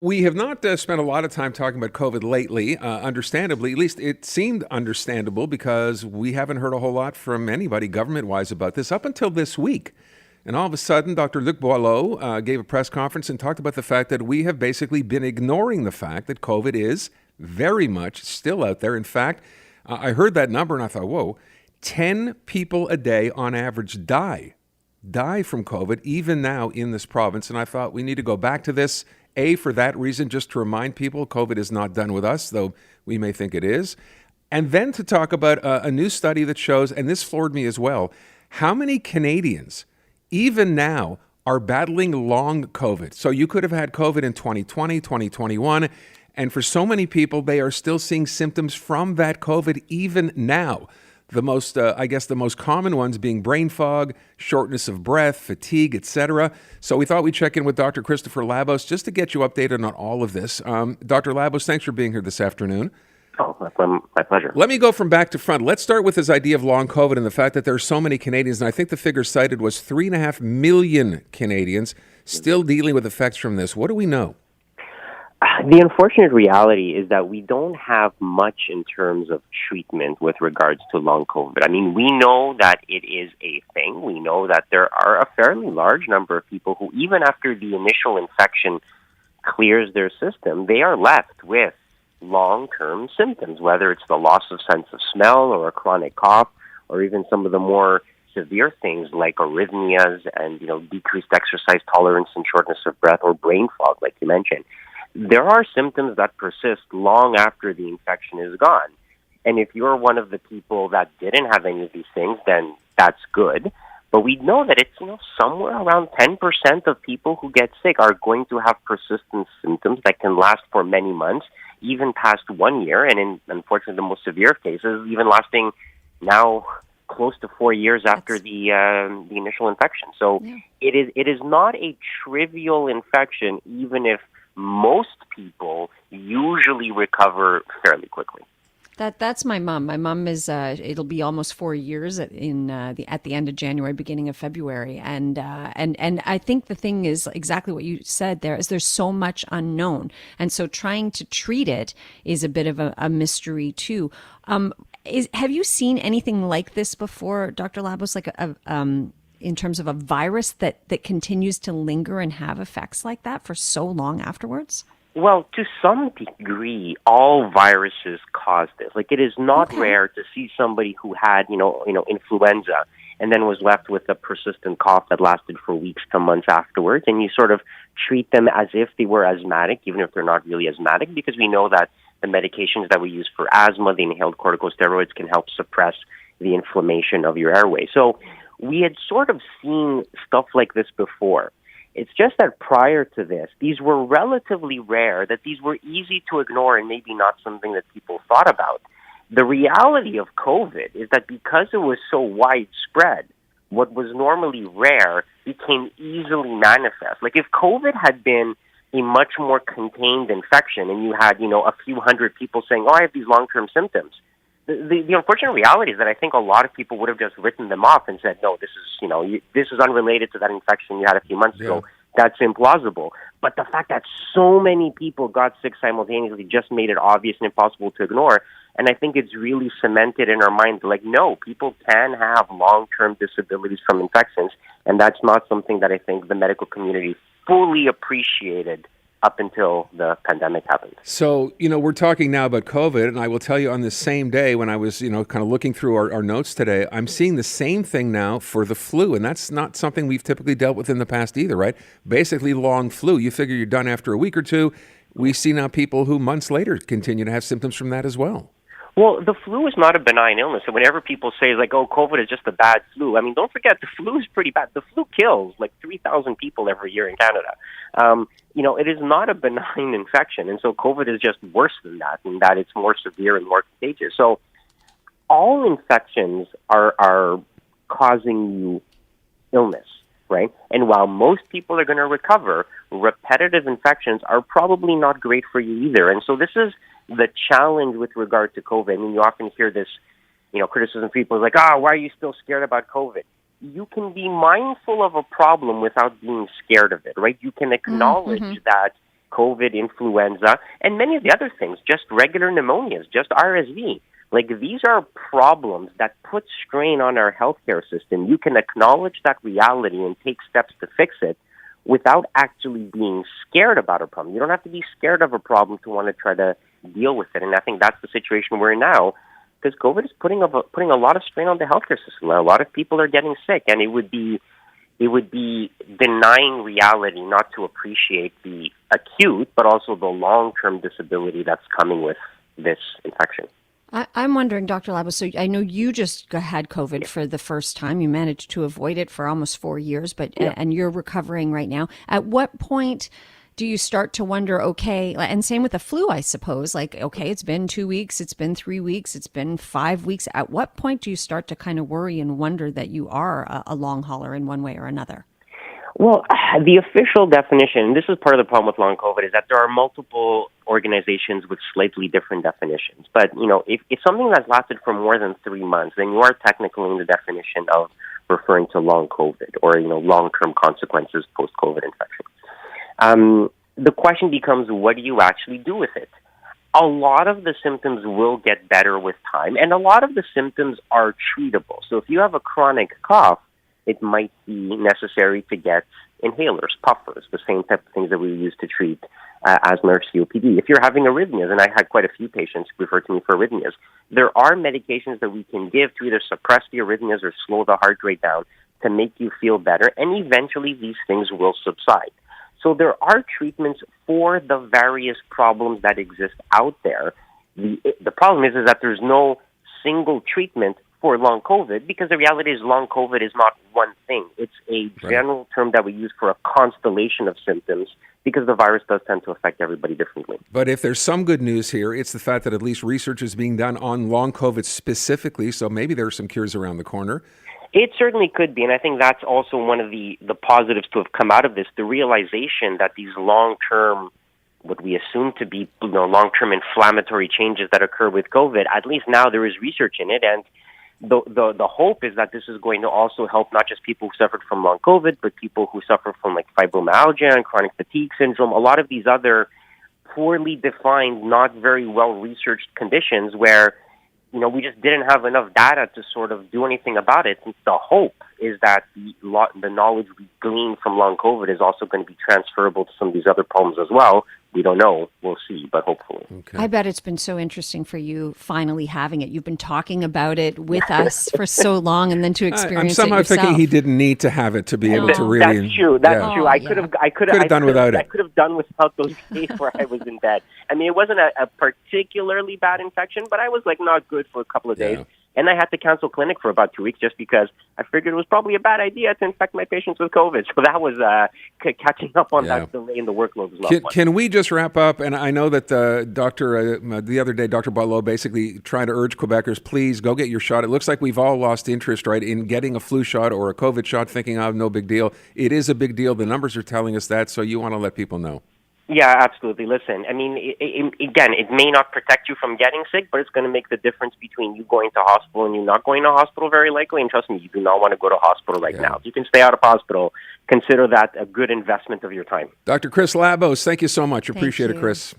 We have not spent a lot of time talking about COVID lately, understandably. At least it seemed understandable because we haven't heard a whole lot from anybody government-wise about this up until this week. And all of a sudden, Dr. Luc Boileau gave a press conference and talked about the fact that we have basically been ignoring the fact that COVID is very much still out there. In fact, I heard that number and I thought, whoa, 10 people a day on average die from COVID, even now in this province. And I thought we need to go back to this, for that reason, just to remind people COVID is not done with us, though we may think it is. And then to talk about a new study that shows, and this floored me as well, how many Canadians, even now, are battling long COVID. So you could have had COVID in 2020, 2021, and for so many people, they are still seeing symptoms from that COVID even now. The most, the most common ones being brain fog, shortness of breath, fatigue, etc. So we thought we'd check in with Dr. Christopher Labos just to get you updated on all of this. Dr. Labos, thanks for being here this afternoon. Oh, my pleasure. Let me go from back to front. Let's start with this idea of long COVID and the fact that there are so many Canadians, and I think the figure cited was 3.5 million Canadians still dealing with effects from this. What do we know? The unfortunate reality is that we don't have much in terms of treatment with regards to long COVID. I mean, we know that it is a thing. We know that there are a fairly large number of people who, even after the initial infection clears their system, they are left with long-term symptoms, whether it's the loss of sense of smell or a chronic cough, or even some of the more severe things like arrhythmias and, decreased exercise tolerance and shortness of breath or brain fog, like you mentioned. There are symptoms that persist long after the infection is gone. And if you're one of the people that didn't have any of these things, then that's good. But we know that it's, somewhere around 10% of people who get sick are going to have persistent symptoms that can last for many months, even past 1 year. And in, unfortunately, the most severe cases, even lasting now close to 4 years after the initial infection. So it is not a trivial infection, even if most people usually recover fairly quickly. That's my mom. My mom is. It'll be almost 4 years at the end of January, beginning of February, and I think the thing is exactly what you said. There's so much unknown, and so trying to treat it is a bit of a mystery too. Have you seen anything like this before, Dr. Labos? Like in terms of a virus that continues to linger and have effects like that for so long afterwards? Well, to some degree, all viruses cause this. Like, it is not rare to see somebody who had, influenza and then was left with a persistent cough that lasted for weeks to months afterwards, and you sort of treat them as if they were asthmatic, even if they're not really asthmatic, because we know that the medications that we use for asthma, the inhaled corticosteroids, can help suppress the inflammation of your airway. So we had sort of seen stuff like this before. It's just that prior to this, these were relatively rare, that these were easy to ignore and maybe not something that people thought about. The reality of COVID is that because it was so widespread, what was normally rare became easily manifest. Like, if COVID had been a much more contained infection and you had, a few hundred people saying, I have these long-term symptoms, the unfortunate reality is that I think a lot of people would have just written them off and said, no, this is, this is unrelated to that infection you had a few months ago. That's implausible. But the fact that so many people got sick simultaneously just made it obvious and impossible to ignore. And I think it's really cemented in our minds, like, no, people can have long-term disabilities from infections. And that's not something that I think the medical community fully appreciated up until the pandemic happened. So, we're talking now about COVID, and I will tell you on this same day when I was, kind of looking through our notes today, I'm seeing the same thing now for the flu, and that's not something we've typically dealt with in the past either, right? Basically, long flu. You figure you're done after a week or two. We see now people who months later continue to have symptoms from that as well. Well, the flu is not a benign illness. And whenever people say, like, COVID is just a bad flu, I mean, don't forget, the flu is pretty bad. The flu kills, 3,000 people every year in Canada. It is not a benign infection. And so COVID is just worse than that, in that it's more severe and more contagious. So all infections are causing you illness, right? And while most people are going to recover, repetitive infections are probably not great for you either. And so this is the challenge with regard to COVID. I mean, you often hear this, criticism from people like, why are you still scared about COVID? You can be mindful of a problem without being scared of it, right? You can acknowledge that COVID, influenza, and many of the other things, just regular pneumonias, just RSV. Like, these are problems that put strain on our healthcare system. You can acknowledge that reality and take steps to fix it without actually being scared about a problem. You don't have to be scared of a problem to want to try to deal with it. And I think that's the situation we're in now, because COVID is putting a lot of strain on the healthcare system. A lot of people are getting sick, and it would be denying reality not to appreciate the acute, but also the long-term disability that's coming with this infection. I'm wondering, Dr. Labos, so I know you just had COVID for the first time. You managed to avoid it for almost 4 years, and you're recovering right now. At what point do you start to wonder, okay, and same with the flu, I suppose, like, okay, it's been 2 weeks, it's been 3 weeks, it's been 5 weeks. At what point do you start to kind of worry and wonder that you are a long hauler in one way or another? Well, the official definition, and this is part of the problem with long COVID, is that there are multiple organizations with slightly different definitions. But, if something that's lasted for more than 3 months, then you are technically in the definition of referring to long COVID or, long-term consequences post-COVID infection. The question becomes, what do you actually do with it? A lot of the symptoms will get better with time, and a lot of the symptoms are treatable. So if you have a chronic cough, it might be necessary to get inhalers, puffers, the same type of things that we use to treat asthma or COPD. If you're having arrhythmias, and I had quite a few patients refer to me for arrhythmias, there are medications that we can give to either suppress the arrhythmias or slow the heart rate down to make you feel better, and eventually these things will subside. So there are treatments for the various problems that exist out there. The problem is that there's no single treatment for long COVID, because the reality is long COVID is not one thing. It's a general term that we use for a constellation of symptoms, because the virus does tend to affect everybody differently. But if there's some good news here, it's the fact that at least research is being done on long COVID specifically, so maybe there are some cures around the corner. It certainly could be, and I think that's also one of the positives to have come out of this, the realization that these long-term, what we assume to be long-term inflammatory changes that occur with COVID, at least now there is research in it, and the hope is that this is going to also help not just people who suffered from long COVID, but people who suffer from like fibromyalgia and chronic fatigue syndrome, a lot of these other poorly defined, not very well-researched conditions where we just didn't have enough data to sort of do anything about it. And the hope is that the knowledge we glean from long COVID is also going to be transferable to some of these other problems as well. We don't know. We'll see, but hopefully. Okay. I bet it's been so interesting for you finally having it. You've been talking about it with us for so long, and then to experience it yourself. I'm somehow thinking he didn't need to have it to be able to really... That's true. That's true. I could have done without it. I could have done without those days where I was in bed. I mean, it wasn't a particularly bad infection, but I was not good for a couple of days. And I had to cancel clinic for about 2 weeks just because I figured it was probably a bad idea to infect my patients with COVID. So that was catching up on that delay in the workload as well. Can we just wrap up? And I know that the other day, Dr. Boileau basically tried to urge Quebecers, please go get your shot. It looks like we've all lost interest, right, in getting a flu shot or a COVID shot, thinking, no big deal. It is a big deal. The numbers are telling us that, so you want to let people know. Yeah, absolutely. Listen, I mean, again, it may not protect you from getting sick, but it's going to make the difference between you going to hospital and you not going to hospital very likely. And trust me, you do not want to go to hospital right now. If you can stay out of hospital, consider that a good investment of your time. Dr. Chris Labos, thank you so much. Appreciate it, Chris.